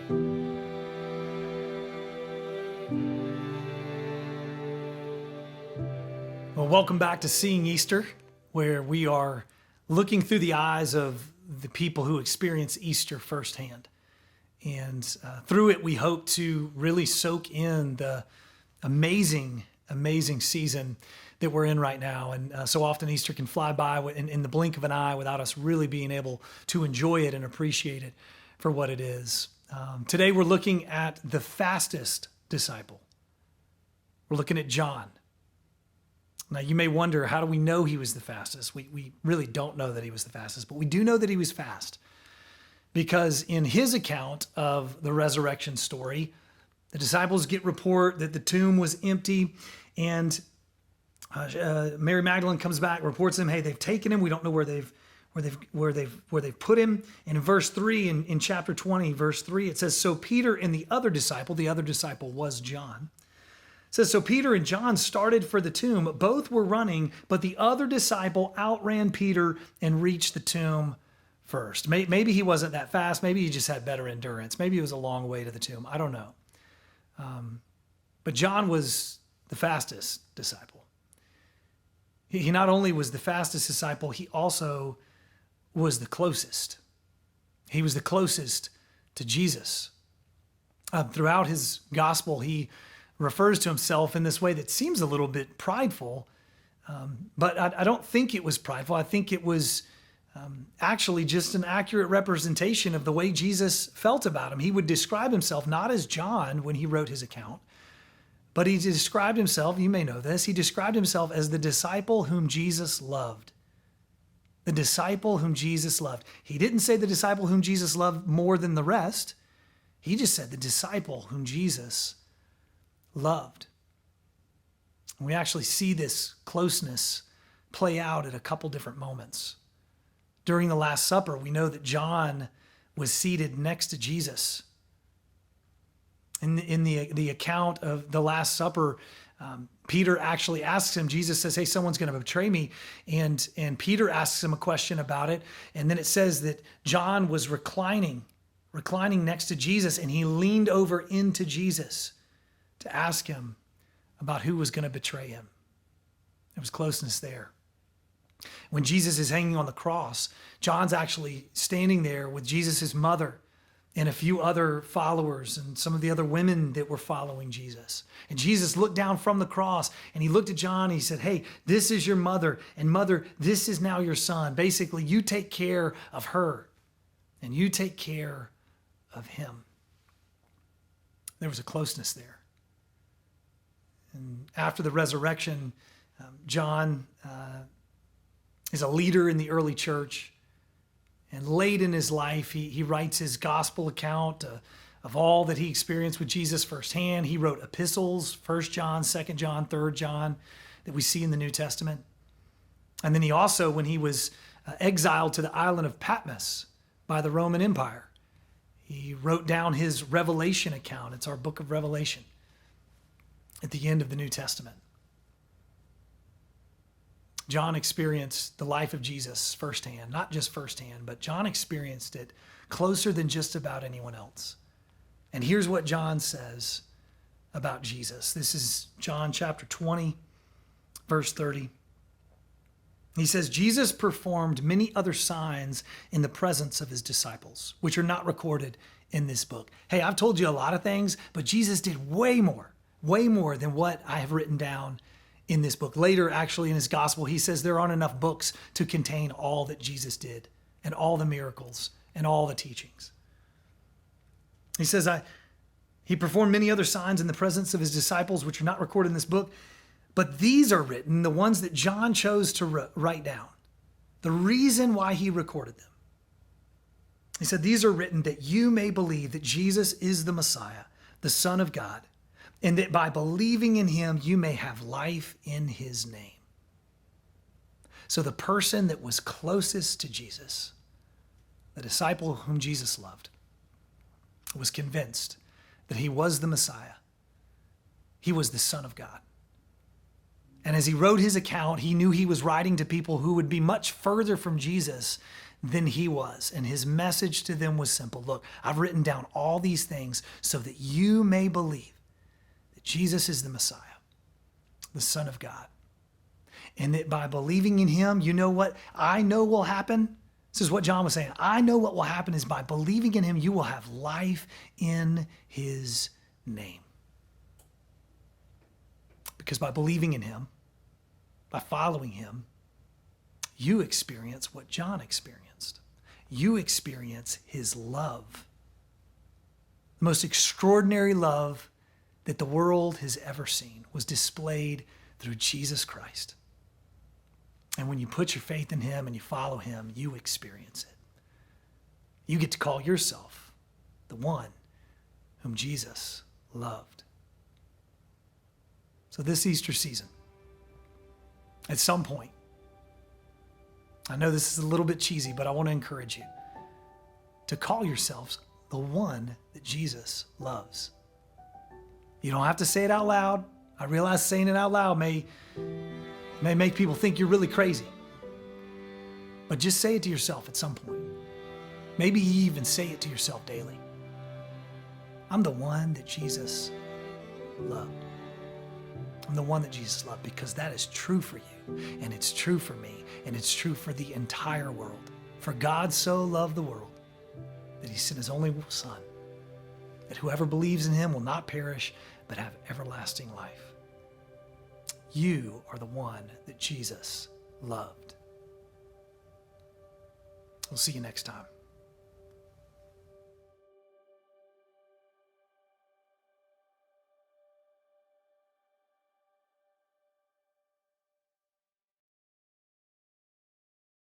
Well, welcome back to Seeing Easter, where we are looking through the eyes of the people who experience Easter firsthand. And through it, we hope to really soak in the amazing season that we're in right now. And so often Easter can fly by in the blink of an eye without us really being able to enjoy it and appreciate it for what it is. Today, we're looking at the fastest disciple. We're looking at John. Now, you may wonder, how do we know he was the fastest? We really don't know that he was the fastest, but we do know that he was fast. Because in his account of the resurrection story, the disciples get report that the tomb was empty, and Mary Magdalene comes back, reports to them, hey, they've taken him. We don't know where they've put him. And in verse 3, in chapter 20, verse 3, it says, so Peter and the other disciple was John. It says, so Peter and John started for the tomb. Both were running, but the other disciple outran Peter and reached the tomb first. Maybe he wasn't that fast. Maybe he just had better endurance. Maybe it was a long way to the tomb. I don't know. But John was the fastest disciple. He not only was the fastest disciple, he also was the closest. He was the closest to Jesus. Throughout his gospel, he refers to himself in this way that seems a little bit prideful, but I don't think it was prideful. I think it was actually just an accurate representation of the way Jesus felt about him. He would describe himself not as John when he wrote his account, but he described himself, you may know this, he described himself as the disciple whom Jesus loved. The disciple whom Jesus loved. He didn't say the disciple whom Jesus loved more than the rest. He just said the disciple whom Jesus loved. We actually see this closeness play out at a couple different moments. During the Last Supper, we know that John was seated next to Jesus. In the account of the Last Supper, Peter actually asks him, Jesus says, hey, someone's going to betray me. And Peter asks him a question about it. And then it says that John was reclining next to Jesus, and he leaned over into Jesus to ask him about who was going to betray him. There was closeness there. When Jesus is hanging on the cross, John's actually standing there with Jesus' mother and a few other followers and some of the other women that were following Jesus. And Jesus looked down from the cross and he looked at John and he said, hey, this is your mother, and mother, this is now your son. Basically, you take care of her and you take care of him. There was a closeness there. And after the resurrection, John is a leader in the early church. And late in his life, he writes his gospel account of all that he experienced with Jesus firsthand. He wrote epistles, 1 John, 2 John, 3 John, that we see in the New Testament. And then he also, when he was exiled to the island of Patmos by the Roman Empire, he wrote down his Revelation account. It's our book of Revelation at the end of the New Testament. John experienced the life of Jesus firsthand, not just firsthand, but John experienced it closer than just about anyone else. And here's what John says about Jesus. This is John chapter 20, verse 30. He says, Jesus performed many other signs in the presence of his disciples, which are not recorded in this book. Hey, I've told you a lot of things, but Jesus did way more than what I have written down in this book. Later, actually, in his gospel, he says there aren't enough books to contain all that Jesus did and all the miracles and all the teachings. He says, he performed many other signs in the presence of his disciples, which are not recorded in this book, but these are written, the ones that John chose to write down, the reason why he recorded them. He said, these are written that you may believe that Jesus is the Messiah, the Son of God, and that by believing in him, you may have life in his name. So the person that was closest to Jesus, the disciple whom Jesus loved, was convinced that he was the Messiah. He was the Son of God. And as he wrote his account, he knew he was writing to people who would be much further from Jesus than he was. And his message to them was simple. Look, I've written down all these things so that you may believe that Jesus is the Messiah, the Son of God. And that by believing in him, you know what I know will happen? This is what John was saying. I know what will happen is by believing in him, you will have life in his name. Because by believing in him, by following him, you experience what John experienced. You experience his love. The most extraordinary love that the world has ever seen was displayed through Jesus Christ. And when you put your faith in him and you follow him, you experience it. You get to call yourself the one whom Jesus loved. So this Easter season, at some point, I know this is a little bit cheesy, but I want to encourage you to call yourselves the one that Jesus loves. You don't have to say it out loud. I realize saying it out loud may make people think you're really crazy. But just say it to yourself at some point. Maybe you even say it to yourself daily. I'm the one that Jesus loved. I'm the one that Jesus loved because that is true for you, and it's true for me, and it's true for the entire world. For God so loved the world that he sent his only Son, that whoever believes in him will not perish, but have everlasting life. You are the one that Jesus loved. We'll see you next time.